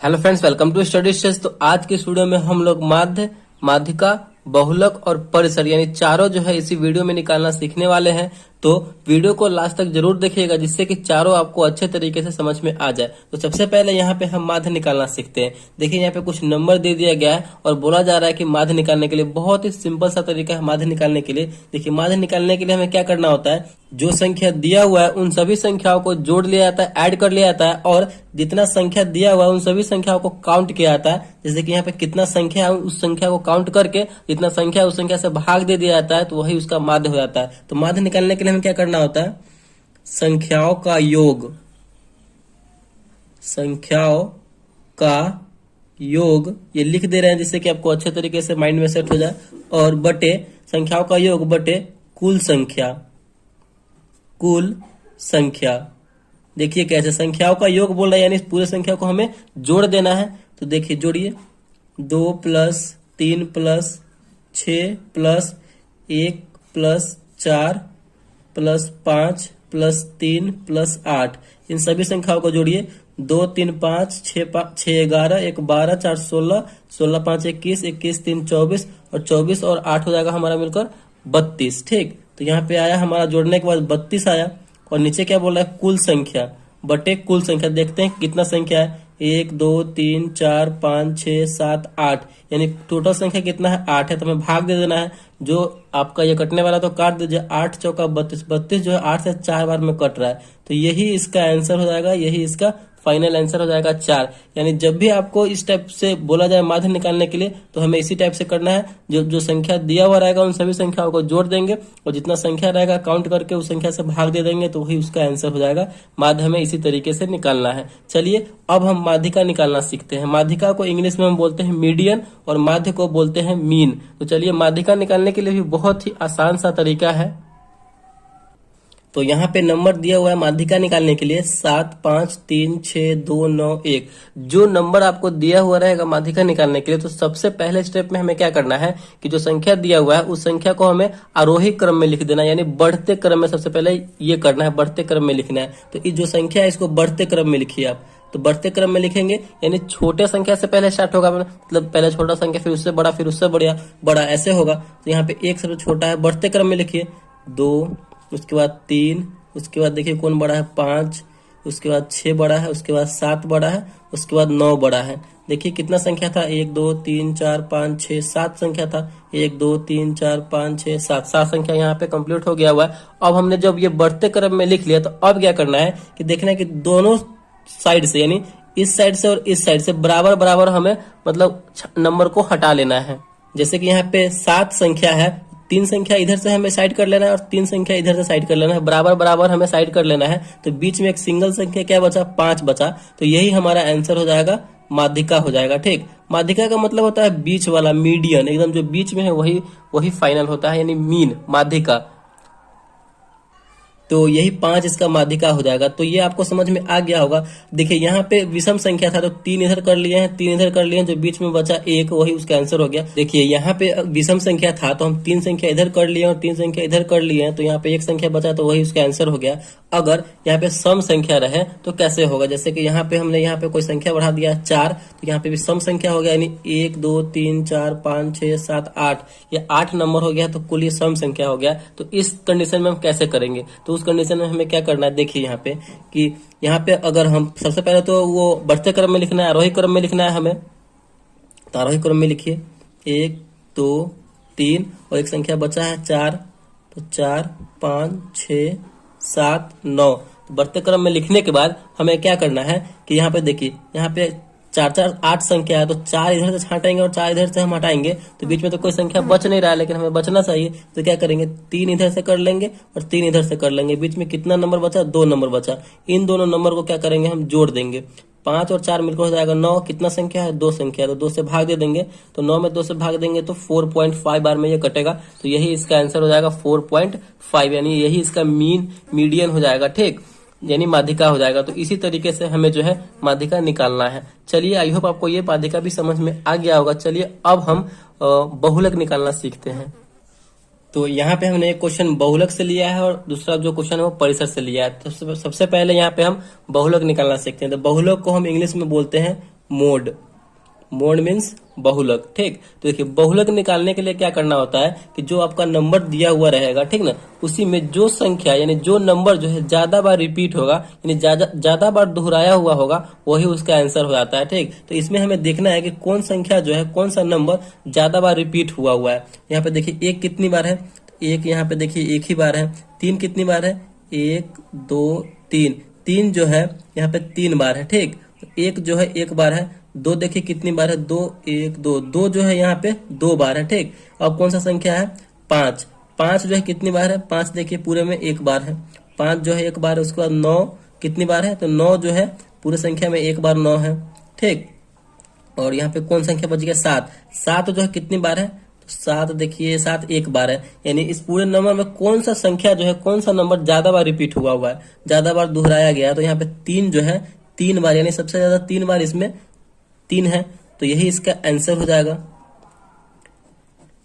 Hello friends, welcome to study stage. तो आज के इस वीडियो में हम लोग माध्य, माध्यिका, बहुलक और परिसर यानी चारों जो है इसी वीडियो में निकालना सीखने वाले हैं। तो वीडियो को लास्ट तक जरूर देखिएगा जिससे कि चारों आपको अच्छे तरीके से समझ में आ जाए। तो सबसे पहले यहाँ पे हम माध्य निकालना सीखते हैं। देखिए यहाँ पे कुछ नंबर दे दिया गया है और बोला जा रहा है कि माध्य निकालने के लिए बहुत ही सिंपल सा तरीका है माध्य निकालने के लिए। देखिए माध्य निकालने के लिए हमें क्या करना होता है, जो संख्या दिया हुआ है उन सभी संख्याओं को जोड़ लिया जाता है, ऐड कर लिया जाता है और जितना संख्या दिया हुआ है उन सभी संख्याओं को काउंट किया जाता है। जैसे कि यहाँ पे कितना संख्या है उस संख्या को काउंट करके जितना संख्या है उस संख्या से भाग दे दिया जाता है, तो वही उसका माध्य हो जाता है। तो माध्य निकालने के लिए हमें क्या करना होता है, संख्याओं का योग, संख्याओं का योग ये लिख दे रहे हैं जिससे कि आपको अच्छे तरीके से माइंड में सेट हो जाए, और बटे संख्याओं का योग बटे कुल संख्या, कुल संख्या। देखिए कैसे संख्याओं का योग बोल रहा है यानी इस पूरे संख्या को हमें जोड़ देना है। तो देखिए जोड़िए, 2 + 3 + 6 + 1 + 4 + 5 + 3 + 8, इन सभी संख्याओं को जोड़िए। 2 3 5 6 11 1 12 4 16 16 5 21 21 3 24 और 24 और 8 हो जाएगा हमारा मिलकर 32। ठीक, तो यहाँ पे आया हमारा जोड़ने के बाद 32 आया। और नीचे क्या बोल रहा है, कुल संख्या बटे कुल संख्या। देखते हैं कितना संख्या है, 1 2 3 4 5 6 7 8, यानी टोटल संख्या कितना है, 8 है। तो हमें भाग दे देना है। जो आपका ये कटने वाला तो काट दीजिए, 8 चौका 32, 32 जो है 8 से 4 बार में कट रहा है, तो यही इसका आंसर हो जाएगा, यही इसका फाइनल आंसर हो जाएगा 4। यानी जब भी आपको इस टाइप से बोला जाए माध्य निकालने के लिए तो हमें इसी टाइप से करना है। जो जो संख्या दिया हुआ रहेगा उन सभी संख्याओं को जोड़ देंगे और जितना संख्या रहेगा काउंट करके उस संख्या से भाग दे देंगे, तो वही उसका आंसर हो जाएगा। माध्य हमें इसी तरीके से निकालना है। चलिए अब हम माध्यिका निकालना सीखते हैं। माध्यिका को इंग्लिश में हम बोलते हैं मीडियन और माध्य को बोलते हैं मीन। तो चलिए माध्यिका निकालने के लिए भी बहुत ही आसान सा तरीका है। तो यहाँ पे नंबर दिया हुआ है माध्यिका निकालने के लिए 7 5 3 6 2 9 1। जो नंबर आपको दिया हुआ रहेगा माध्यिका निकालने के लिए, तो सबसे पहले स्टेप में हमें क्या करना है कि जो संख्या दिया हुआ है उस संख्या को हमें आरोही क्रम में लिख देना, यानी बढ़ते क्रम में सबसे पहले ये करना है, बढ़ते क्रम में लिखना है। तो ये जो संख्या है इसको बढ़ते क्रम में लिखिए आप। तो बढ़ते क्रम में लिखेंगे यानी छोटे संख्या से पहले स्टार्ट होगा, मतलब पहले छोटा संख्या फिर उससे बड़ा फिर उससे बड़ा ऐसे होगा। तो यहाँ पे 1 सबसे छोटा है, बढ़ते क्रम में लिखिए। 2, उसके बाद 3, उसके बाद देखिए कौन बड़ा है, 5, उसके बाद 6 बड़ा है, उसके बाद 7 बड़ा है, उसके बाद 9 बड़ा है। देखिए कितना संख्या था, 1 2 3 4 5 6 7 संख्या था। 1 2 3 4 5 6 7, 7 संख्या यहाँ पे कंप्लीट हो गया हुआ है। अब हमने जब ये बढ़ते क्रम में लिख लिया तो अब क्या करना है कि देखना है कि दोनों साइड से यानी इस साइड से और इस साइड से बराबर बराबर हमें मतलब नंबर को हटा लेना है। जैसे कि यहाँ पे 7 संख्या है, 3 संख्या इधर से हमें साइड कर लेना है और 3 संख्या इधर से साइड कर लेना है, बराबर बराबर हमें साइड कर लेना है। तो बीच में एक सिंगल संख्या क्या बचा, 5 बचा। तो यही हमारा आंसर हो जाएगा, माध्यिका हो जाएगा। ठीक, माध्यिका का मतलब होता है बीच वाला, मीडियन, एकदम जो बीच में है वही फाइनल होता है, यानी मीन माध्यिका। तो यही 5 इसका माध्यिका हो जाएगा। तो ये आपको समझ में आ गया होगा। देखिए यहाँ पे विषम संख्या था तो 3 इधर कर लिए हैं, 3 इधर कर लिए हैं, जो बीच में बचा 1 वही उसका आंसर हो गया। देखिए यहाँ पे विषम संख्या था तो हम 3 संख्या इधर कर लिए और 3 संख्या इधर कर लिए हैं, तो यहाँ पे 1 संख्या बचा तो वही उसका आंसर हो गया। अगर यहाँ पे सम संख्या रहे तो कैसे होगा, जैसे कि यहाँ पे हमने यहाँ पे कोई संख्या बढ़ा दिया 4, तो यहाँ पे भी सम संख्या हो गया, यानी 1 2 3 4 5 6 7 8, ये 8 नंबर हो गया, तो कुल ये सम संख्या हो गया। तो इस कंडीशन में हम कैसे करेंगे, तो उस कंडीशन में हमें क्या करना है, देखिए यहाँ पे कि यहाँ पे अगर हम सबसे पहले तो वो बढ़ते क्रम में लिखना है, आरोही क्रम में लिखना है हमें। तो आरोही क्रम में लिखिए 1 2 3 और एक संख्या बचा है 4, तो 4 5 6 7 9। तो बढ़ते क्रम में लिखने के बाद हमें क्या करना है कि यहाँ पे देखिए यहाँ पे 4 4 8 संख्या है, तो 4 इधर से हटाएंगे और 4 इधर से हम हटाएंगे, तो बीच में तो कोई संख्या बच नहीं रहा है, लेकिन हमें बचना चाहिए। तो क्या करेंगे, 3 इधर से कर लेंगे और 3 इधर से कर लेंगे, बीच में कितना नंबर बचा, 2 नंबर बचा। इन दोनों नंबर को क्या करेंगे, हम जोड़ देंगे। 5 और 4 मिलकर हो जाएगा 9। कितना संख्या है, 2 संख्या, तो 2 से भाग दे देंगे। तो 9 में 2 से भाग देंगे तो 4.5 बार में ये कटेगा, तो यही इसका आंसर हो जाएगा 4.5, यानी यही इसका मीडियन हो जाएगा। ठीक, यानी माध्यिका हो जाएगा। तो इसी तरीके से हमें जो है माध्यिका निकालना है। चलिए आई होप आपको ये माध्यिका भी समझ में आ गया होगा। चलिए अब हम बहुलक निकालना सीखते हैं। तो यहाँ पे हमने एक क्वेश्चन बहुलक से लिया है और दूसरा जो क्वेश्चन है वो परिसर से लिया है। तो सबसे पहले यहाँ पे हम बहुलक निकालना सीखते हैं। तो बहुलक को हम इंग्लिश में बोलते हैं मोड। मोड मीन्स बहुलक, ठीक। तो देखिए बहुलक निकालने के लिए क्या करना होता है कि जो आपका नंबर दिया हुआ रहेगा, ठीक ना, उसी में जो संख्या यानी जो नंबर जो है ज्यादा बार रिपीट होगा यानी ज्यादा बार दोहराया हुआ होगा वही उसका आंसर हो जाता है, ठीक। तो इसमें हमें देखना है कि कौन संख्या जो है कौन सा नंबर ज्यादा बार रिपीट हुआ है। यहाँ पे देखिए एक कितनी बार है, एक यहाँ पे देखिए एक ही बार है। तीन कितनी बार है, एक दो तीन, तीन जो है यहाँ पे 3 बार है, ठीक। एक जो है एक बार है। दो देखिए कितनी बार है, दो एक दो, दो जो है यहाँ पे 2 बार है, ठीक। अब कौन सा संख्या है, 5, 5 जो है कितनी बार है, 5 देखिए पूरे में एक बार है। 5 जो है एक बार है। उसके बाद 9 कितनी बार है, तो 9 जो है पूरे संख्या में एक बार 9 है, ठीक। और यहाँ पे कौन संख्या बच गया, 7, 7 जो है कितनी बार है, तो 7 देखिए 7 एक बार है। यानी इस पूरे नंबर में कौन सा संख्या जो है कौन सा नंबर ज्यादा बार रिपीट हुआ है, ज्यादा बार दोहराया गया है, तो यहाँ पे 3 जो है 3 बार, यानी सबसे ज्यादा 3 बार इसमें 3 है। तो यही इसका आंसर हो जाएगा,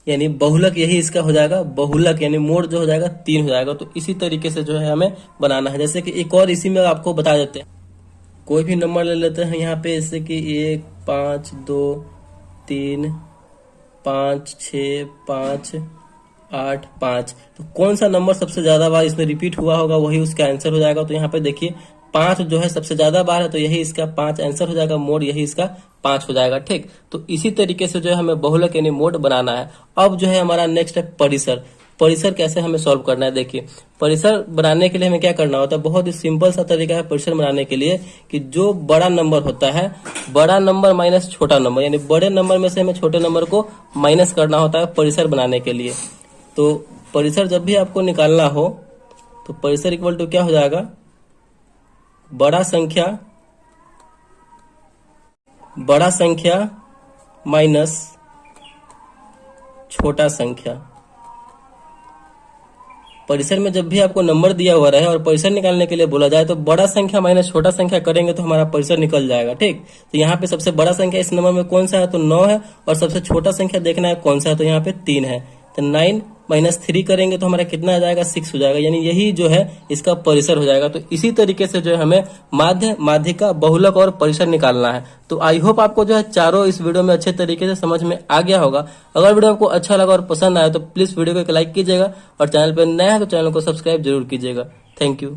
यानी बहुलक यही इसका हो जाएगा। बहुलक यानी मोड जो हो जाएगा 3 हो जाएगा। तो इसी तरीके से जो है हमें बनाना है। जैसे कि एक और इसी में आपको बता देते हैं, कोई भी नंबर ले लेते हैं यहाँ पे, जैसे कि 1 5 2 3 5 6 5 8 5, तो कौन सा नंबर सबसे ज्यादा बार इसमें रिपीट हुआ होगा वही उसका आंसर हो जाएगा। तो यहाँ पे देखिए 5 जो है सबसे ज्यादा बार है, तो यही इसका 5 आंसर हो जाएगा। मोड यही इसका 5 हो जाएगा, ठीक। तो इसी तरीके से जो है हमें बहुलक यानी मोड बनाना है। अब जो है हमारा नेक्स्ट है परिसर। परिसर कैसे हमें सॉल्व करना है, देखिए परिसर बनाने के लिए हमें क्या करना होता है, बहुत ही सिंपल सा तरीका है परिसर बनाने के लिए, कि जो बड़ा नंबर होता है, बड़ा नंबर माइनस छोटा नंबर, यानी बड़े नंबर में से हमें छोटे नंबर को माइनस करना होता है परिसर बनाने के लिए। तो परिसर जब भी आपको निकालना हो तो परिसर इक्वल टू क्या हो जाएगा, बड़ा संख्या माइनस छोटा संख्या। परिसर में जब भी आपको नंबर दिया हुआ रहे और परिसर निकालने के लिए बोला जाए तो बड़ा संख्या माइनस छोटा संख्या करेंगे तो हमारा परिसर निकल जाएगा, ठीक। तो यहाँ पे सबसे बड़ा संख्या इस नंबर में कौन सा है, तो 9 है। और सबसे छोटा संख्या देखना है कौन सा है, तो यहाँ पे 3 है। तो 9 माइनस 3 करेंगे तो हमारा कितना आ जाएगा, 6 हो जाएगा। यानी यही जो है इसका परिसर हो जाएगा। तो इसी तरीके से जो है हमें माध्य, माध्यिका, बहुलक और परिसर निकालना है। तो आई होप आपको जो है चारों इस वीडियो में अच्छे तरीके से समझ में आ गया होगा। अगर वीडियो आपको अच्छा लगा और पसंद आया तो प्लीज वीडियो को एक लाइक कीजिएगा और चैनल पर नया है तो चैनल को सब्सक्राइब जरूर कीजिएगा। Thank you.